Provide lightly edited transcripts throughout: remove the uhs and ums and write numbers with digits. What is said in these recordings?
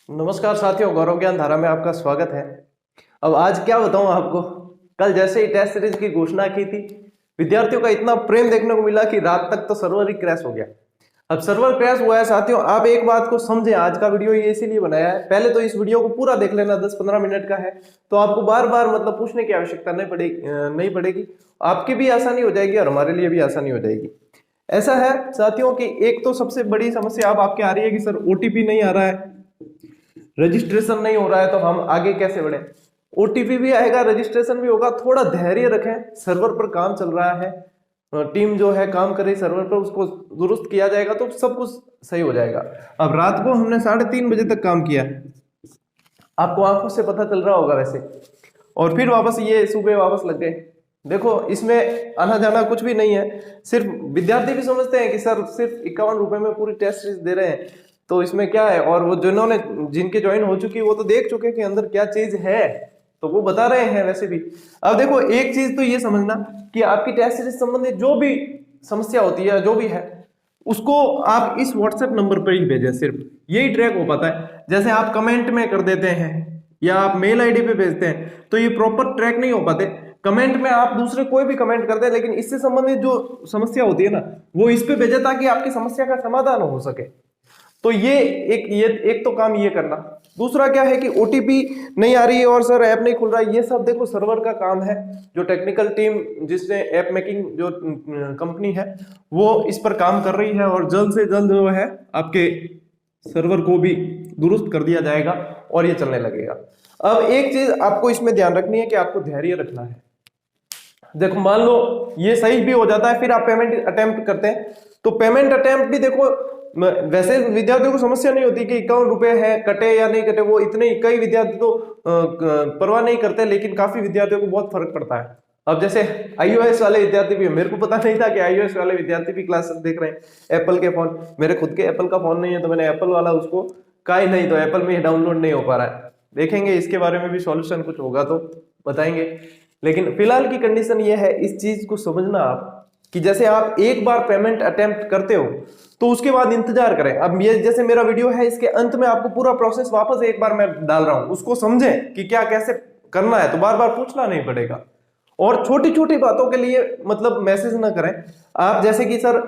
नमस्कार साथियों, गौरव ज्ञान धारा में आपका स्वागत है। अब आज क्या बताऊं आपको, कल जैसे ही टेस्ट सीरीज की घोषणा की थी, विद्यार्थियों का इतना प्रेम देखने को मिला कि रात तक तो सर्वर ही क्रैश हो गया। अब सर्वर क्रैश हुआ है साथियों, आप एक बात को समझें। आज का वीडियो ये इसीलिए बनाया है, पहले तो इस वीडियो को पूरा देख लेना, 10-15 मिनट का है, तो आपको बार बार मतलब पूछने की आवश्यकता नहीं पड़ेगी। आपकी भी आसानी हो जाएगी और हमारे लिए भी आसानी हो जाएगी। ऐसा है साथियों कि एक तो सबसे बड़ी समस्या अब आपके आ रही है कि सर ओटीपी नहीं आ रहा है, रजिस्ट्रेशन नहीं हो रहा है, तो हम आगे कैसे बढ़े। ओटीपी भी आएगा, रजिस्ट्रेशन भी होगा, थोड़ा धैर्य रखें। सर्वर पर काम चल रहा है, टीम जो है काम कर रही सर्वर पर, उसको दुरुस्त किया जाएगा तो सब कुछ सही हो जाएगा। अब रात को हमने 3:30 बजे तक काम किया, आपको आंखों से पता चल रहा होगा वैसे, और फिर वापस ये सुबह वापस लग गए। देखो इसमें आना जाना कुछ भी नहीं है, सिर्फ विद्यार्थी भी समझते हैं कि सर सिर्फ 51 रुपए में पूरी टेस्ट सीरीज दे रहे हैं, तो इसमें क्या है। और वो जिनके ज्वाइन हो चुकी वो तो देख चुके कि अंदर क्या चीज है, तो वो बता रहे हैं वैसे भी। अब देखो एक चीज तो ये समझना कि आपकी टेस्ट सीरीज संबंधित जो भी समस्या होती है, जो भी है, उसको आप इस व्हाट्सएप नंबर पर ही भेजें। सिर्फ यही ट्रैक हो पाता है। जैसे आप कमेंट में कर देते हैं या आप मेल आईडी पे भेजते हैं तो ये प्रॉपर ट्रैक नहीं हो पाते। कमेंट में आप दूसरे कोई भी कमेंट कर दें, लेकिन इससे संबंधित जो समस्या होती है ना, वो इस पे भेजे ताकि आपकी समस्या का समाधान हो सके। तो ये एक तो काम ये करना। दूसरा क्या है कि ओटीपी नहीं आ रही है और सर ऐप नहीं खुल रहा है, ये सब देखो सर्वर का काम है। जो टेक्निकल टीम जिसने ऐप मेकिंग जो कंपनी है वो इस पर काम कर रही है, और जल्द से जल्द जो है आपके सर्वर को भी दुरुस्त कर दिया जाएगा और ये चलने लगेगा। अब एक चीज आपको इसमें ध्यान रखनी है कि आपको धैर्य रखना है। देखो मान लो ये सही भी हो जाता है, फिर आप पेमेंट अटेम्प्ट करते हैं, तो पेमेंट अटेम्प्ट भी देखो, वैसे विद्यार्थियों को समस्या नहीं होती कि 51 रुपए है, कटे या नहीं कटे, वो इतने कई विद्यार्थी तो परवाह नहीं करते, लेकिन काफी विद्यार्थियों को बहुत फर्क पड़ता है। अब जैसे iOS वाले विद्यार्थी भी, मेरे को पता नहीं था कि iOS वाले विद्यार्थी भी क्लास देख रहे हैं। एप्पल के फोन, मेरे खुद के एप्पल का फोन नहीं है, तो मैंने एप्पल वाला उसको कहा ही नहीं, तो एप्पल में डाउनलोड नहीं हो पा रहा है। देखेंगे इसके बारे में भी सॉल्यूशन कुछ होगा तो बताएंगे, लेकिन फिलहाल की कंडीशन ये है। इस चीज को समझना आप कि जैसे आप एक बार पेमेंट अटेम्प्ट करते हो तो उसके बाद इंतजार करें। अब ये जैसे मेरा वीडियो है, इसके अंत में आपको पूरा प्रोसेस वापस एक बार मैं डाल रहा हूं, उसको समझें कि क्या कैसे करना है, तो बार बार पूछना नहीं पड़ेगा। और छोटी छोटी बातों के लिए मतलब मैसेज ना करें आप, जैसे कि सर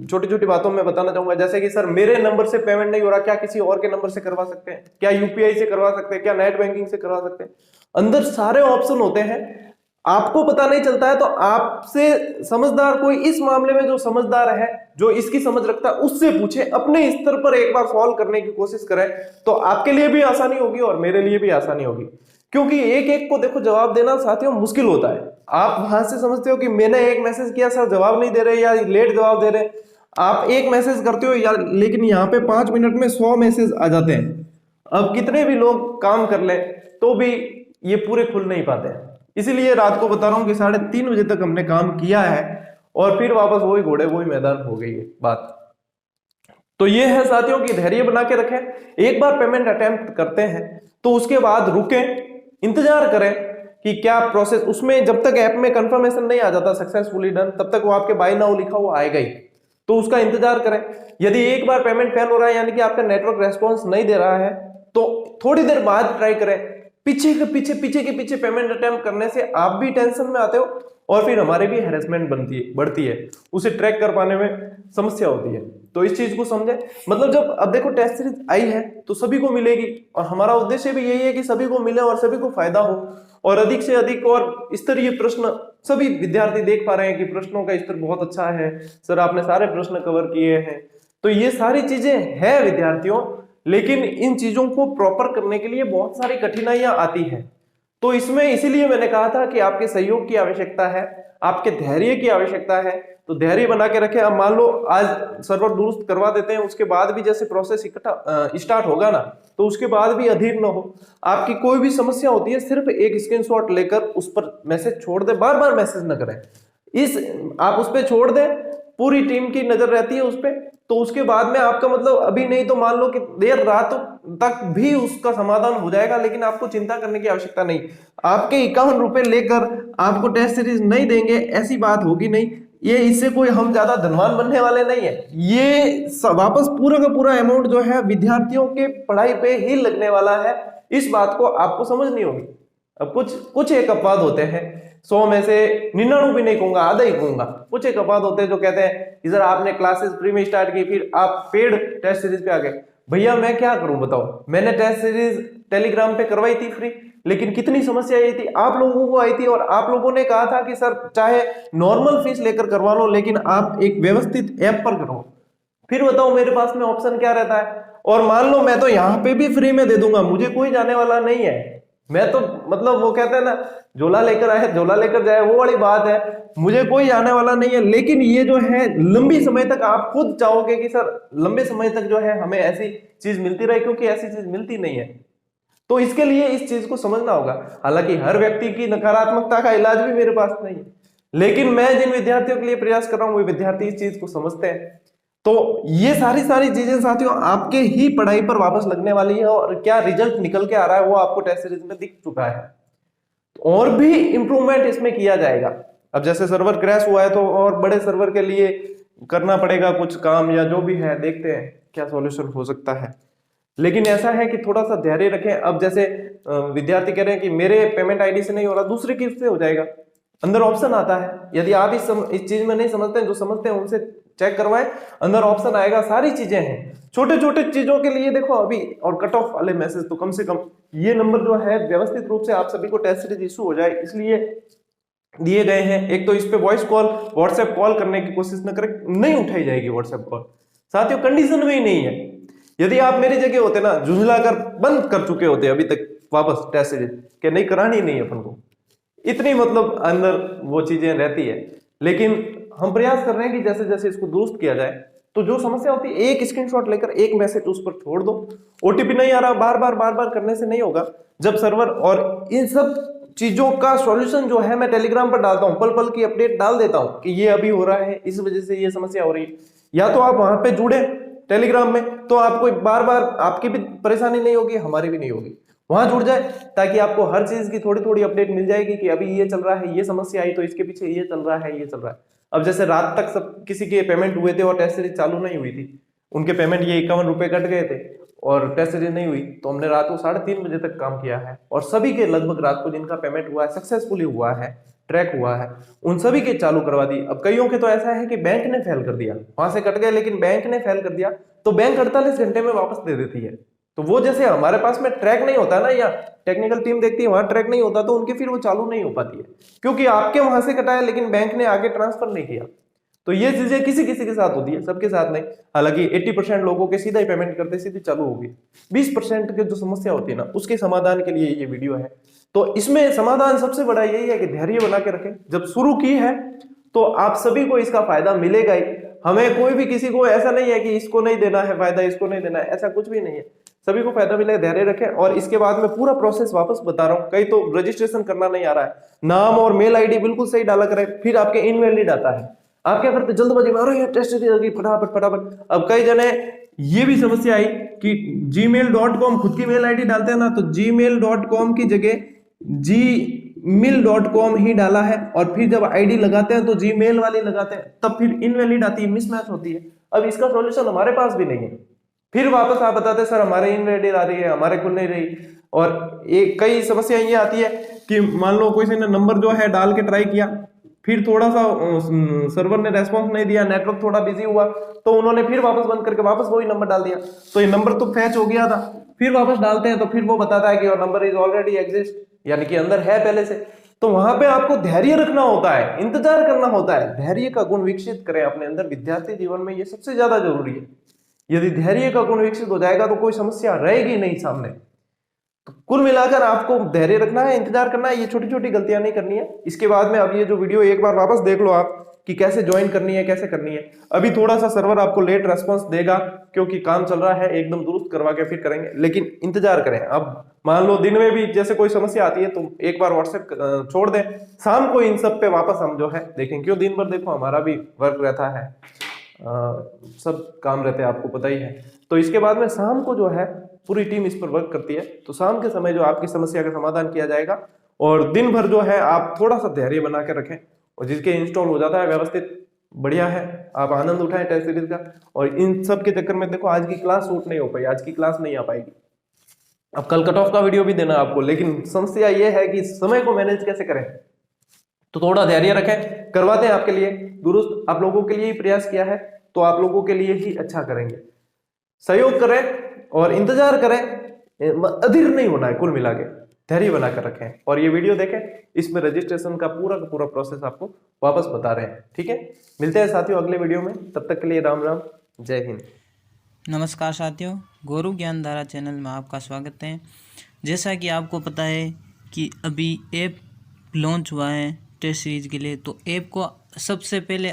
छोटी छोटी बातों में बताना चाहूंगा, जैसे कि सर मेरे नंबर से पेमेंट नहीं हो रहा, क्या किसी और के नंबर से करवा सकते हैं, क्या यूपीआई से करवा सकते हैं, क्या नेट बैंकिंग से करवा सकते हैं। अंदर सारे ऑप्शन होते हैं, आपको पता नहीं चलता है तो आपसे समझदार कोई, इस मामले में जो समझदार है, जो इसकी समझ रखता है, उससे पूछे। अपने स्तर पर एक बार सॉल्व करने की कोशिश करें, तो आपके लिए भी आसानी होगी और मेरे लिए भी आसानी होगी। क्योंकि एक एक को देखो जवाब देना साथियों मुश्किल होता है। आप वहां से समझते हो कि मैंने एक मैसेज किया, सर जवाब नहीं दे रहे या लेट जवाब दे रहे। आप एक मैसेज करते हो यार, लेकिन यहाँ पे 5 मिनट में 100 मैसेज आ जाते हैं। अब कितने भी लोग काम कर ले तो भी ये पूरे खुल नहीं पाते हैं। इसीलिए रात को बता रहा हूं कि 3:30 बजे तक हमने काम किया है, और फिर वापस वही घोड़े वही मैदान हो गई है बात। तो ये है साथियों की धैर्य बना के रखें। एक बार पेमेंट अटेम्प्ट करते हैं तो उसके बाद रुकें, इंतजार करें कि क्या प्रोसेस, उसमें जब तक ऐप में कंफर्मेशन नहीं आ जाता सक्सेसफुली डन, तब तक वो आपके बाय नाउ लिखा हुआ आएगा ही, तो उसका इंतजार करें। यदि एक बार पेमेंट फेल हो रहा है, यानी कि आपका नेटवर्क रेस्पॉन्स नहीं दे रहा है, तो थोड़ी देर बाद ट्राई करें। पीछे के पीछे पेमेंट अटेम्प्ट करने से आप भी टेंशन में आते हो और फिर हमारे भी हैरेसमेंट बढ़ती है, उसे ट्रैक कर पाने में समस्या होती है। तो इस चीज को समझे। मतलब जब अब देखो टेस्ट सीरीज आई है तो सभी को मिलेगी, और हमारा उद्देश्य भी यही है कि सभी को मिले और सभी को फायदा हो, और अधिक से अधिक और स्तरीय प्रश्न सभी विद्यार्थी देख पा रहे हैं कि प्रश्नों का स्तर बहुत अच्छा है, सर आपने सारे प्रश्न कवर किए हैं। तो ये सारी चीजें हैं विद्यार्थियों, लेकिन इन चीजों को प्रॉपर करने के लिए बहुत सारी कठिनाइयां आती हैं। तो इसमें इसीलिए मैंने कहा था कि आपके सहयोग की आवश्यकता है, आपके धैर्य की आवश्यकता है। तो धैर्य बना के रखें। अब मान लो आज सर्वर दुरुस्त करवा देते हैं, उसके बाद भी जैसे प्रोसेस स्टार्ट होगा ना, तो उसके बाद भी अधीर न हो। आपकी कोई भी समस्या होती है, सिर्फ एक स्क्रीनशॉट लेकर उस पर मैसेज छोड़ दे, बार बार मैसेज न करें। आप उस पर छोड़ दें, पूरी टीम की नजर रहती है उस पर, तो उसके बाद में आपका मतलब अभी नहीं तो मान लो कि देर रात तक भी उसका समाधान हो जाएगा, लेकिन आपको चिंता करने की आवश्यकता नहीं। आपके 51 रुपए लेकर आपको टेस्ट सीरीज नहीं देंगे ऐसी बात होगी नहीं। ये इससे कोई हम ज्यादा धनवान बनने वाले नहीं है। ये वापस पूरा का पूरा अमाउंट जो है विद्यार्थियों के पढ़ाई पे ही लगने वाला है। इस बात को आपको समझनी होगी। अब कुछ एक अपवाद होते हैं, 100 में से 99 भी नहीं कहूंगा, आधा ही कहूंगा। कुछ एक अपवाद होते हैं जो कहते हैं इधर आपने क्लासेस फ्री में स्टार्ट की, फिर आप पेड टेस्ट सीरीज पे आ गए। भैया मैं क्या करूं बताओ, मैंने टेस्ट सीरीज टेलीग्राम पे करवाई थी फ्री, लेकिन कितनी समस्या ये थी, आप लोगों को आई थी और आप लोगों ने कहा था कि सर चाहे नॉर्मल फीस लेकर करवा लो लेकिन आप एक व्यवस्थित ऐप पर करो। फिर बताओ मेरे पास में ऑप्शन क्या रहता है, और मान लो मैं तो यहाँ पे भी फ्री में दे दूंगा, मुझे कोई जाने वाला नहीं है। मैं तो मतलब वो कहते हैं ना, झोला लेकर आए झोला लेकर जाए, वो वाली बात है, मुझे कोई जाने वाला नहीं है। लेकिन ये जो है लंबी समय तक आप खुद चाहोगे कि सर लंबे समय तक जो है हमें ऐसी चीज मिलती रहे, क्योंकि ऐसी चीज मिलती नहीं है। तो इसके लिए इस चीज को समझना होगा। हालांकि हर व्यक्ति की नकारात्मकता का इलाज भी मेरे पास नहीं है, लेकिन मैं जिन विद्यार्थियों के लिए प्रयास कर रहा हूं वो विद्यार्थी इस चीज को समझते हैं। तो ये सारी चीजें साथियों आपके ही पढ़ाई पर वापस लगने वाली है, और क्या रिजल्ट निकल के आ रहा है वो आपको टेस्ट सीरीज में दिख चुका है। और भी इंप्रूवमेंट इसमें किया जाएगा। अब जैसे सर्वर क्रैश हुआ है तो और बड़े सर्वर के लिए करना पड़ेगा कुछ काम, या जो भी है देखते हैं क्या सॉल्यूशन हो सकता है। लेकिन ऐसा है कि थोड़ा सा धैर्य रखें। अब जैसे विद्यार्थी कह रहे हैं कि मेरे पेमेंट आईडी से नहीं हो रहा, दूसरे की से हो जाएगा। अंदर ऑप्शन आता है, यदि आप इस चीज में नहीं समझते हैं, जो समझते हैं उनसे चेक करवाएं, अंदर ऑप्शन आएगा, सारी चीजें हैं। छोटे छोटे चीजों के लिए देखो अभी, और कट ऑफ वाले मैसेज तो कम से कम ये नंबर जो है व्यवस्थित रूप से आप सभी को टेस्ट सीरीज इशू हो जाए इसलिए दिए गए हैं। एक तो इस पे वॉइस कॉल व्हाट्सएप कॉल करने की कोशिश न करें, नहीं उठाई जाएगी व्हाट्सएप कॉल। साथियों कंडीशन में ही नहीं है। यदि आप मेरी जगह होते ना, झुंझला कर बंद कर चुके होते अभी तक वापस टेस्ट सीरीज के, नहीं करानी नहीं अपन को, इतनी मतलब अंदर वो चीजें रहती है। लेकिन हम प्रयास कर रहे हैं कि जैसे जैसे इसको दुरुस्त किया जाए। तो जो समस्या होती है एक स्क्रीनशॉट लेकर एक मैसेज उस पर छोड़ दो। ओटीपी नहीं आ रहा, बार बार करने से नहीं होगा। जब सर्वर और इन सब चीजों का सॉल्यूशन जो है मैं टेलीग्राम पर डालता हूं, पल पल की अपडेट डाल देता हूं कि ये अभी हो रहा है, इस वजह से ये समस्या हो रही है। या तो आप वहां पे जुड़े टेलीग्राम में, तो आपको बार बार आपकी भी परेशानी नहीं होगी, हमारी भी नहीं होगी। वहां जुड़ जाए ताकि आपको हर चीज की थोड़ी थोड़ी अपडेट मिल जाएगी कि अभी ये चल रहा है, ये समस्या आई तो इसके पीछे ये चल रहा है, ये चल रहा है। अब जैसे रात तक सब किसी के पेमेंट हुए थे और टेस्ट सीरीज चालू नहीं हुई थी, उनके पेमेंट ये 51 रुपए कट गए थे और टेस्ट सीरीज नहीं हुई, तो हमने रात को 3:30 बजे तक काम किया है और सभी के लगभग रात को जिनका पेमेंट हुआ है, सक्सेसफुली हुआ है, ट्रैक हुआ है, उन सभी के चालू करवा दी। अब कईयों के तो ऐसा है कि बैंक ने फेल कर दिया, वहां से कट गए लेकिन बैंक ने फेल कर दिया, तो बैंक 48 घंटे में वापस दे देती है। तो वो जैसे हमारे पास में ट्रैक नहीं होता ना, या टेक्निकल टीम देखती है वहां ट्रैक नहीं होता, तो उनके फिर वो चालू नहीं हो पाती है, क्योंकि आपके वहां से कटा है लेकिन बैंक ने आगे ट्रांसफर नहीं किया। तो ये चीजें किसी किसी के साथ होती है, सबके साथ नहीं। हालांकि 80% लोगों के सीधा ही पेमेंट करते सीधी चालू होगी। 20% की जो समस्या होती है ना, उसके समाधान के लिए ये वीडियो है। तो इसमें समाधान सबसे बड़ा यही है कि धैर्य बना के रखें। जब शुरू की है तो आप सभी को इसका फायदा मिलेगा ही। हमें कोई भी किसी को ऐसा नहीं है कि इसको नहीं देना है फायदा, इसको नहीं देना है, ऐसा कुछ भी नहीं है। सभी को फायदा मिलेगा, धैर्य रखें। और इसके बाद में पूरा प्रोसेस वापस बता रहा हूं। कई तो रजिस्ट्रेशन करना नहीं आ रहा है, नाम और मेल आईडी बिल्कुल सही डाला करें, फिर आपके इनवैलिड आता है। आप क्या करते जल्दबाजी में, अरे टेस्ट फटाफट। अब कई जने ये भी समस्या आई कि gmail.com खुद की मेल आईडी डालते हैं ना, तो gmail.com की जगह gmail.com ही डाला है, और फिर जब आईडी लगाते हैं तो जीमेल वाली लगाते हैं, तब फिर इनवैलिड आती है, मिसमैच होती है। अब इसका सॉल्यूशन हमारे पास भी नहीं है। फिर वापस आप बताते सर हमारे इनवैलिड आ रही है, हमारे खुल नहीं रही। और एक कई समस्या ये आती है कि मान लो किसी ने नंबर जो है डाल के ट्राई किया, फिर थोड़ा सा सर्वर ने रेस्पॉन्स नहीं दिया, नेटवर्क थोड़ा बिजी हुआ, तो उन्होंने फिर वापस बंद करके वापस वही नंबर डाल दिया, तो ये नंबर तो फैच हो गया था। फिर वापस डालते हैं तो फिर वो बताता है कि your number is already exist, यानी कि अंदर है पहले से। तो वहां पे आपको धैर्य रखना होता है, इंतजार करना होता है। धैर्य का गुण विकसित करें अपने अंदर, विद्यार्थी जीवन में ये सबसे ज्यादा जरूरी है। यदि धैर्य का गुण विकसित हो जाएगा तो कोई समस्या रहेगी नहीं सामने। तो कुल मिलाकर आपको धैर्य रखना है, इंतजार करना है, ये छोटी छोटी गलतियां नहीं करनी है। इसके बाद में अब ये जो वीडियो एक बार वापस देख लो आप कि कैसे ज्वाइन करनी है, कैसे करनी है। अभी थोड़ा सा सर्वर आपको लेट रेस्पॉन्स देगा क्योंकि काम चल रहा है, एकदम दुरुस्त करवा के फिर करेंगे, लेकिन इंतजार करें। अब मान लो दिन में भी जैसे कोई समस्या आती है तो एक बार व्हाट्सएप छोड़ दें, शाम को इन सब पे वापस हम जो है देखें। क्यों दिन भर देखो हमारा भी वर्क रहता है, सब काम रहते हैं, आपको पता ही है। तो इसके बाद में शाम को जो है पूरी टीम इस पर वर्क करती है, तो शाम के समय जो आपकी समस्या का समाधान किया जाएगा। और दिन भर जो है आप थोड़ा सा धैर्य बना के रखें, और जिसके इंस्टॉल हो जाता है व्यवस्थित, बढ़िया है, आप आनंद उठाएं टेस्ट सीरीज का। और इन सब के चक्कर में देखो आज की क्लास शूट नहीं हो पाई, आज की क्लास नहीं आ पाएगी। अब कल कट ऑफ का वीडियो भी देना आपको, लेकिन समस्या ये है कि समय को मैनेज कैसे करें। तो थोड़ा धैर्य रखें, करवाते हैं आपके लिए दुरुस्त, आप लोगों के लिए ही प्रयास किया है तो आप लोगों के लिए ही अच्छा करेंगे। सहयोग करें और इंतजार करें, अधीर नहीं होना है, कुल मिला के धैर्य बनाकर रखें और ये वीडियो देखें। इसमें रजिस्ट्रेशन का पूरा प्रोसेस आपको वापस बता रहे हैं। ठीक है, मिलते हैं साथियों अगले वीडियो में, तब तक के लिए राम राम, जय हिंद। नमस्कार साथियों, गुरु ज्ञान धारा चैनल में आपका स्वागत है। जैसा कि आपको पता है कि अभी ऐप लॉन्च हुआ है टेस्ट सीरीज के लिए, तो ऐप को सबसे पहले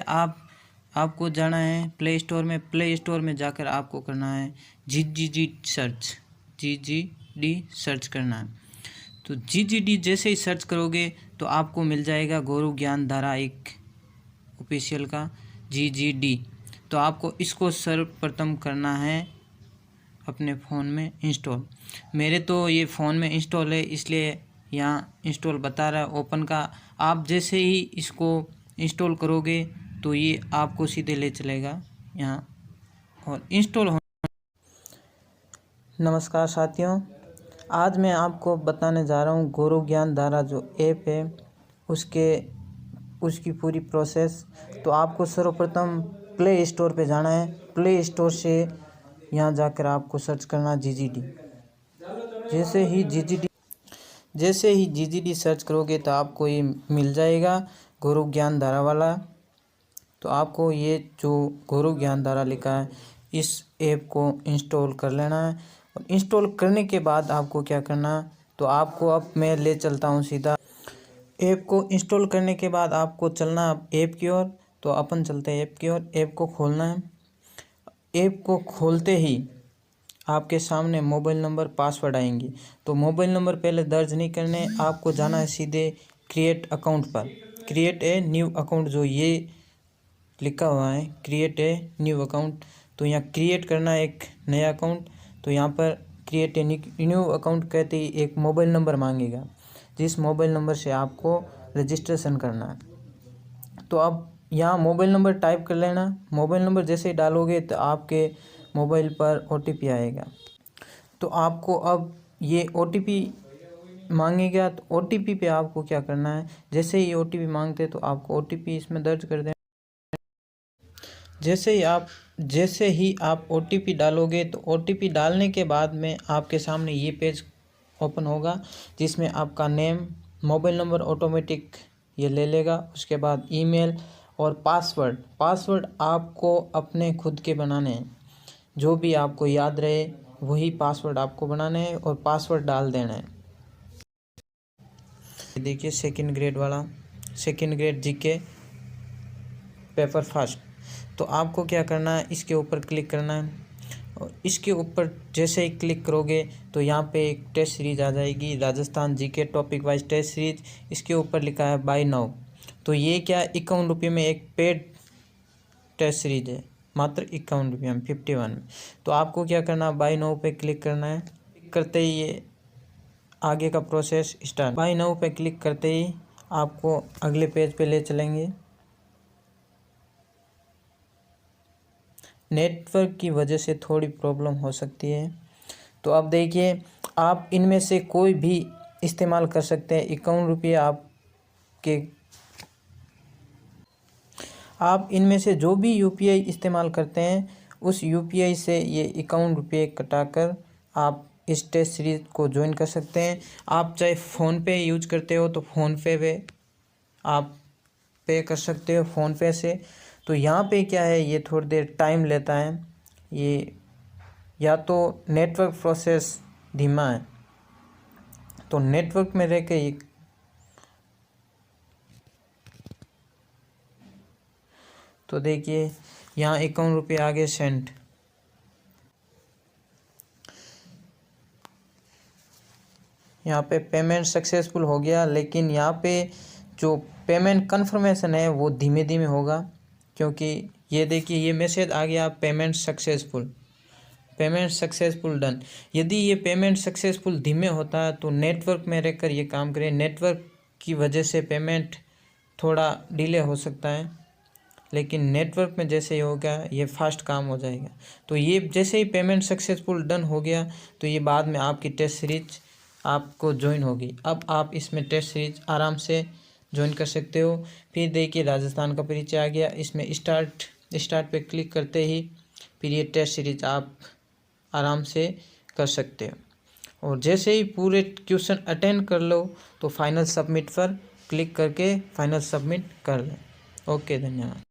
आपको जाना है प्ले स्टोर में जाकर आपको करना है GGD सर्च करना है। तो GGD जैसे ही सर्च करोगे तो आपको मिल जाएगा गुरु ज्ञान धारा एक ऑफिशियल का GGD। तो आपको इसको सर्वप्रथम करना है अपने फ़ोन में इंस्टॉल। मेरे तो ये फ़ोन में इंस्टॉल है इसलिए यहाँ इंस्टॉल बता रहा है ओपन का। आप जैसे ही इसको इंस्टॉल करोगे तो ये आपको सीधे ले चलेगा यहाँ और इंस्टॉल हो। नमस्कार साथियों, आज मैं आपको बताने जा रहा हूँ गुरु ज्ञान धारा जो ऐप है उसकी पूरी प्रोसेस। तो आपको सर्वप्रथम प्ले स्टोर पे जाना है, प्ले स्टोर से यहाँ जाकर आपको सर्च करना GGD। जैसे ही GGD सर्च करोगे तो आपको ये मिल जाएगा गुरु ज्ञान धारा वाला। तो आपको ये जो गुरु ज्ञान धारा लिखा है इस ऐप को इंस्टॉल कर लेना है। और इंस्टॉल करने के बाद आपको क्या करना है, तो आपको अब मैं ले चलता हूँ सीधा ऐप को इंस्टॉल करने के बाद आपको चलना ऐप की ओर। तो अपन चलते हैं ऐप की ओर। ऐप को खोलना है। ऐप को खोलते ही आपके सामने मोबाइल नंबर पासवर्ड आएंगे। तो मोबाइल नंबर पहले दर्ज नहीं करने, आपको जाना है सीधे क्रिएट अकाउंट पर। क्रिएट ए न्यू अकाउंट जो ये लिखा हुआ है क्रिएट ए न्यू अकाउंट, तो यहाँ क्रिएट करना है एक नया अकाउंट। तो यहाँ पर क्रिएट ए न्यू अकाउंट कहते ही एक मोबाइल नंबर मांगेगा, जिस मोबाइल नंबर से आपको रजिस्ट्रेशन करना है। तो अब यहाँ मोबाइल नंबर टाइप कर लेना। मोबाइल नंबर जैसे ही डालोगे तो आपके मोबाइल पर OTP आएगा। तो आपको अब ये OTP मांगेगा, तो OTP पे आपको क्या करना है, जैसे ही OTP मांगते हैं तो आपको OTP इसमें दर्ज कर देना। जैसे ही आप OTP डालोगे तो OTP डालने के बाद में आपके सामने ये पेज ओपन होगा, जिसमें आपका नेम, मोबाइल नंबर ऑटोमेटिक ये ले लेगा। उसके बाद ईमेल और पासवर्ड आपको अपने खुद के बनाने हैं, जो भी आपको याद रहे वही पासवर्ड आपको बनाने हैं और पासवर्ड डाल देना है। देखिए second grade GK paper fast. तो आपको क्या करना है, इसके ऊपर क्लिक करना है और इसके ऊपर जैसे ही क्लिक करोगे तो यहाँ पे एक टेस्ट सीरीज आ जाएगी, Rajasthan GK topic wise test series. इसके ऊपर लिखा है बाय नाउ। तो ये क्या 51 रुपये में एक पेड टेस्ट सीरीज है, मात्र 51 रुपये में 51 में। तो आपको क्या करना, बाय नाउ पे क्लिक करना है। करते ही ये आगे का प्रोसेस स्टार्ट। बाय नाउ पे क्लिक करते ही आपको अगले पेज पे ले चलेंगे। नेटवर्क की वजह से थोड़ी प्रॉब्लम हो सकती है। तो अब देखिए, आप इनमें से कोई भी इस्तेमाल कर सकते हैं। 51 रुपये आप इनमें से जो भी UPI इस्तेमाल करते हैं उस UPI से ये 51 रुपये कटाकर आप इस टेस्ट सीरीज को ज्वाइन कर सकते हैं। आप चाहे फ़ोनपे यूज करते हो तो फ़ोनपे पे आप पे कर सकते हो फ़ोनपे से। तो यहाँ पे क्या है, ये थोड़ी देर टाइम लेता है। ये या तो नेटवर्क प्रोसेस धीमा है, तो नेटवर्क में रह के ये तो देखिए यहाँ 51 रुपये आगे सेंड। यहाँ पे पेमेंट सक्सेसफुल हो गया, लेकिन यहाँ पे जो पेमेंट कन्फर्मेशन है वो धीमे धीमे होगा, क्योंकि ये देखिए ये मैसेज आ गया पेमेंट सक्सेसफुल डन। यदि ये पेमेंट सक्सेसफुल धीमे होता है तो नेटवर्क में रहकर ये काम करे। नेटवर्क की वजह से पेमेंट थोड़ा डिले हो सकता है। लेकिन नेटवर्क में जैसे ही होगा ये फास्ट काम हो जाएगा। तो ये जैसे ही पेमेंट सक्सेसफुल डन हो गया तो ये बाद में आपकी टेस्ट सीरीज आपको ज्वाइन होगी। अब आप इसमें टेस्ट सीरीज आराम से ज्वाइन कर सकते हो। फिर देखिए राजस्थान का परिचय आ गया, इसमें स्टार्ट पे क्लिक करते ही फिर ये टेस्ट सीरीज आप आराम से कर सकते हो। और जैसे ही पूरे क्वेश्चन अटेंड कर लो तो फाइनल सबमिट पर क्लिक करके फाइनल सबमिट कर लें। ओके, धन्यवाद।